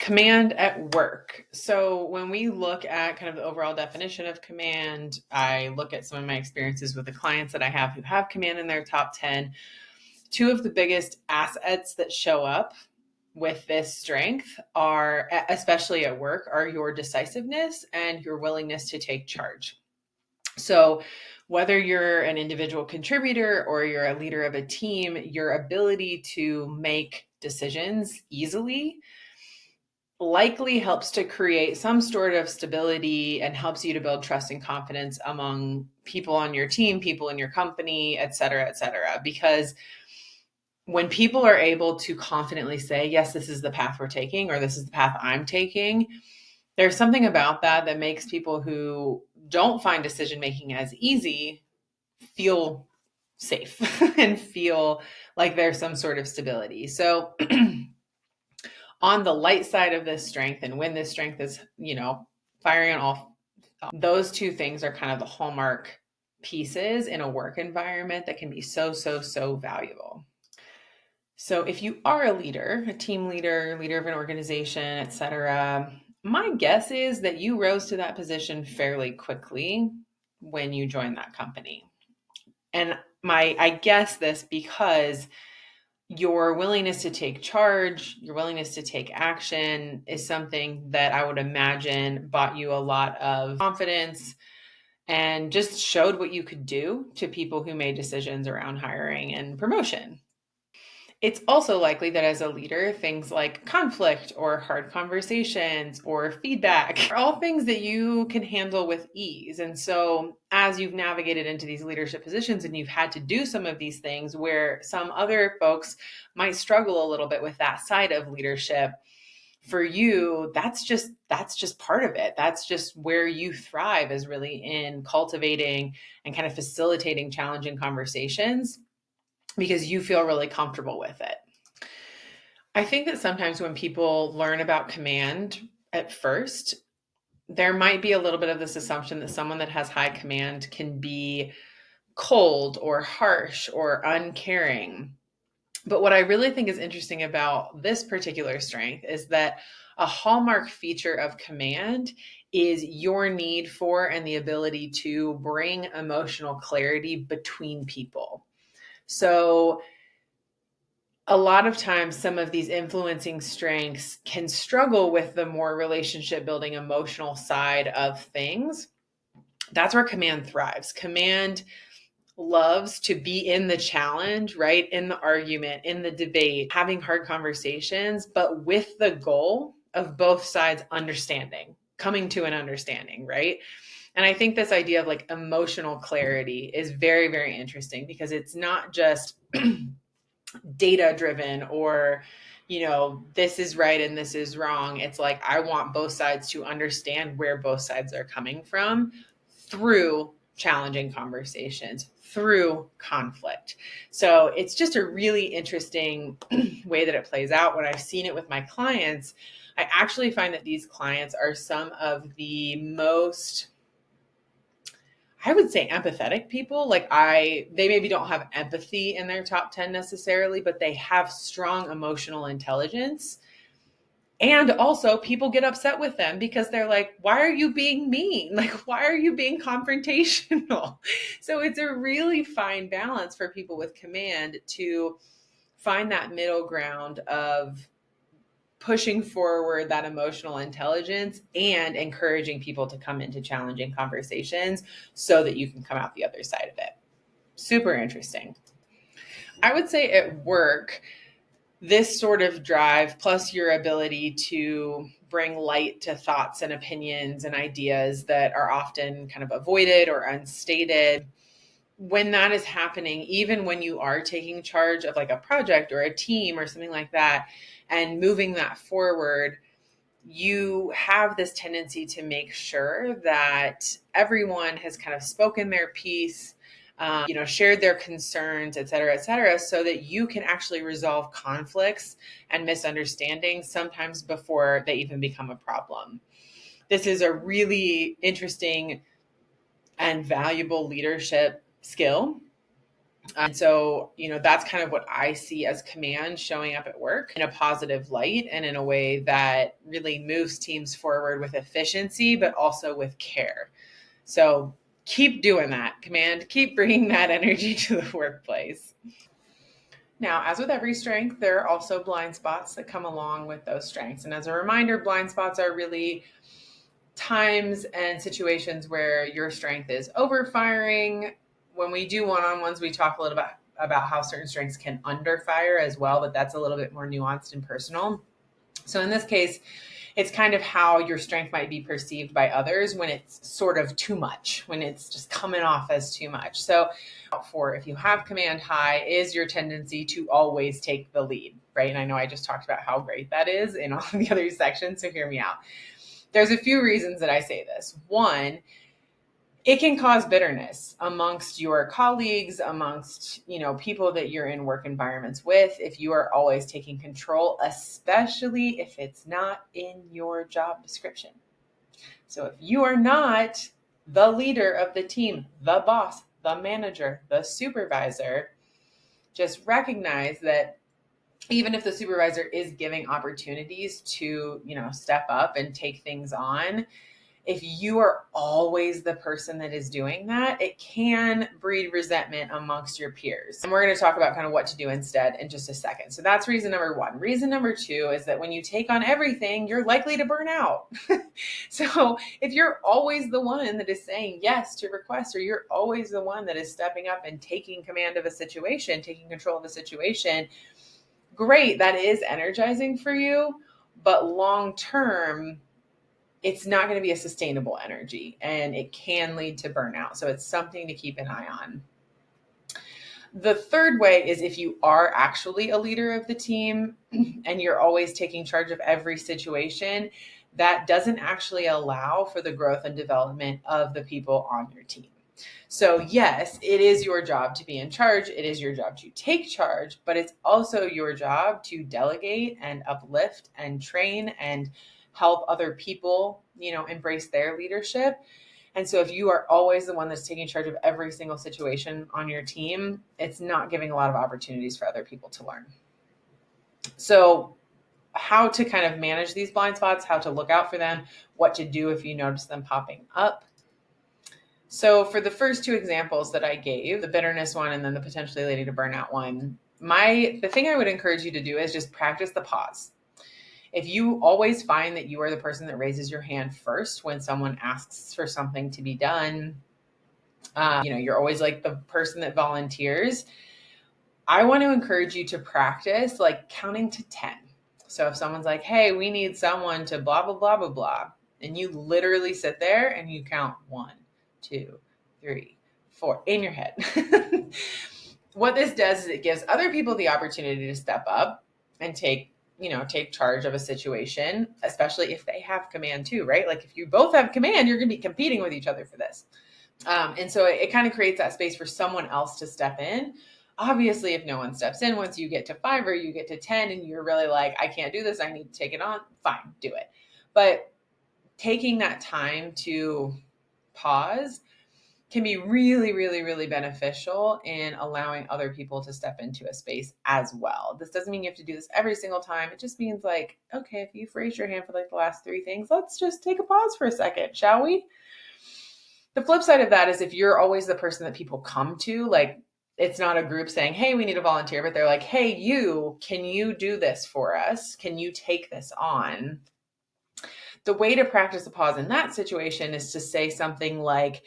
Command at work. So when we look at kind of the overall definition of command, I look at some of my experiences with the clients that I have who have command in their top 10. Two of the biggest assets that show up with this strength are, especially at work, are your decisiveness and your willingness to take charge. So whether you're an individual contributor or you're a leader of a team, your ability to make decisions easily likely helps to create some sort of stability and helps you to build trust and confidence among people on your team, people in your company, et cetera, et cetera. Because when people are able to confidently say, yes, this is the path we're taking, or this is the path I'm taking, there's something about that that makes people who don't find decision making as easy feel safe and feel like there's some sort of stability. So on the light side of this strength, and when this strength is, firing on all, those two things are kind of the hallmark pieces in a work environment that can be so, so, so valuable. So if you are a leader, a team leader, leader of an organization, etc., my guess is that you rose to that position fairly quickly when you joined that company. And I guess this because your willingness to take charge, your willingness to take action is something that I would imagine bought you a lot of confidence and just showed what you could do to people who made decisions around hiring and promotion. It's also likely that as a leader, things like conflict or hard conversations or feedback are all things that you can handle with ease. And so as you've navigated into these leadership positions and you've had to do some of these things where some other folks might struggle a little bit with that side of leadership, for you, that's just part of it. That's just where you thrive, is really in cultivating and kind of facilitating challenging conversations, because you feel really comfortable with it. I think that sometimes when people learn about command at first, there might be a little bit of this assumption that someone that has high command can be cold or harsh or uncaring. But what I really think is interesting about this particular strength is that a hallmark feature of command is your need for and the ability to bring emotional clarity between people. So a lot of times some of these influencing strengths can struggle with the more relationship building emotional side of things. That's where command thrives. Command loves to be in the challenge, right? In the argument, in the debate, having hard conversations, but with the goal of both sides understanding, coming to an understanding, right? And I think this idea of like emotional clarity is very, very interesting, because it's not just data driven or this is right and this is wrong. It's like, I want both sides to understand where both sides are coming from through challenging conversations, through conflict. So it's just a really interesting way that it plays out. When I've seen it with my clients, I actually find that these clients are some of the most, I would say, empathetic people. Like they maybe don't have empathy in their top 10 necessarily, but they have strong emotional intelligence. And also people get upset with them because they're like, why are you being mean? Like, why are you being confrontational? So it's a really fine balance for people with command to find that middle ground of pushing forward that emotional intelligence and encouraging people to come into challenging conversations so that you can come out the other side of it. Super interesting. I would say at work, this sort of drive, plus your ability to bring light to thoughts and opinions and ideas that are often kind of avoided or unstated, when that is happening, even when you are taking charge of like a project or a team or something like that, and moving that forward, you have this tendency to make sure that everyone has kind of spoken their piece, shared their concerns, et cetera, so that you can actually resolve conflicts and misunderstandings sometimes before they even become a problem. This is a really interesting and valuable leadership skill. And so, that's kind of what I see as command showing up at work in a positive light and in a way that really moves teams forward with efficiency, but also with care. So keep doing that, command. Keep bringing that energy to the workplace. Now, as with every strength, there are also blind spots that come along with those strengths. And as a reminder, blind spots are really times and situations where your strength is overfiring. When we do one-on-ones, we talk a little bit about how certain strengths can underfire as well, but that's a little bit more nuanced and personal. So in this case, it's kind of how your strength might be perceived by others when it's sort of too much, when it's just coming off as too much. So for if you have command high is your tendency to always take the lead, right? And I know I just talked about how great that is in all the other sections, so hear me out. There's a few reasons that I say this. One, it can cause bitterness amongst your colleagues, amongst, people that you're in work environments with, if you are always taking control, especially if it's not in your job description. So if you are not the leader of the team, the boss, the manager, the supervisor, just recognize that even if the supervisor is giving opportunities to, step up and take things on, if you are always the person that is doing that, it can breed resentment amongst your peers. And we're going to talk about kind of what to do instead in just a second. So that's reason number one. Reason number two is that when you take on everything, you're likely to burn out. So if you're always the one that is saying yes to requests, or you're always the one that is stepping up and taking command of a situation, taking control of a situation, great, that is energizing for you, but long term, it's not going to be a sustainable energy and it can lead to burnout. So it's something to keep an eye on. The third way is if you are actually a leader of the team and you're always taking charge of every situation, that doesn't actually allow for the growth and development of the people on your team. So yes, it is your job to be in charge. It is your job to take charge, but it's also your job to delegate and uplift and train and help other people, embrace their leadership. And so if you are always the one that's taking charge of every single situation on your team, it's not giving a lot of opportunities for other people to learn. So how to kind of manage these blind spots, how to look out for them, what to do if you notice them popping up. So for the first two examples that I gave, the bitterness one and then the potentially leading to burnout one, the thing I would encourage you to do is just practice the pause. If you always find that you are the person that raises your hand first when someone asks for something to be done, you're always like the person that volunteers, I want to encourage you to practice like counting to 10. So if someone's like, hey, we need someone to blah, blah, blah, blah, blah, and you literally sit there and you count 1, 2, 3, 4 in your head. What this does is it gives other people the opportunity to step up and take charge of a situation, especially if they have command too, right? Like if you both have command, you're going to be competing with each other for this. And so it kind of creates that space for someone else to step in. Obviously, if no one steps in, once you get to 5 or you get to 10 and you're really like, I can't do this, I need to take it on, fine, do it. But taking that time to pause can be really, really, really beneficial in allowing other people to step into a space as well. This doesn't mean you have to do this every single time. It just means like, okay, if you've raised your hand for like the last 3 things, let's just take a pause for a second, shall we? The flip side of that is if you're always the person that people come to, like it's not a group saying, hey, we need a volunteer, but they're like, hey, can you do this for us? Can you take this on? The way to practice a pause in that situation is to say something like,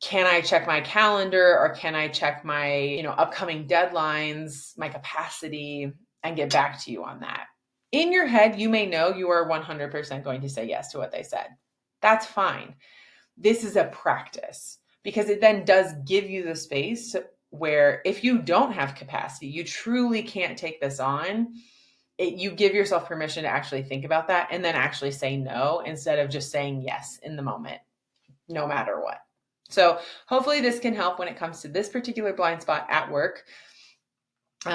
can I check my calendar or can I check my, upcoming deadlines, my capacity, and get back to you on that? In your head, you may know you are 100% going to say yes to what they said. That's fine. This is a practice because it then does give you the space where if you don't have capacity, you truly can't take this on. You give yourself permission to actually think about that and then actually say no instead of just saying yes in the moment, no matter what. So hopefully this can help when it comes to this particular blind spot at work.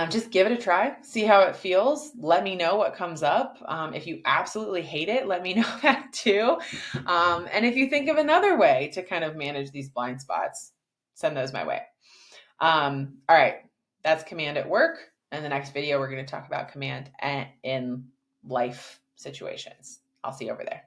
Just give it a try, see how it feels. Let me know what comes up. If you absolutely hate it, let me know that too. And if you think of another way to kind of manage these blind spots, send those my way. All right. That's command at work. In the next video, we're going to talk about command in life situations. I'll see you over there.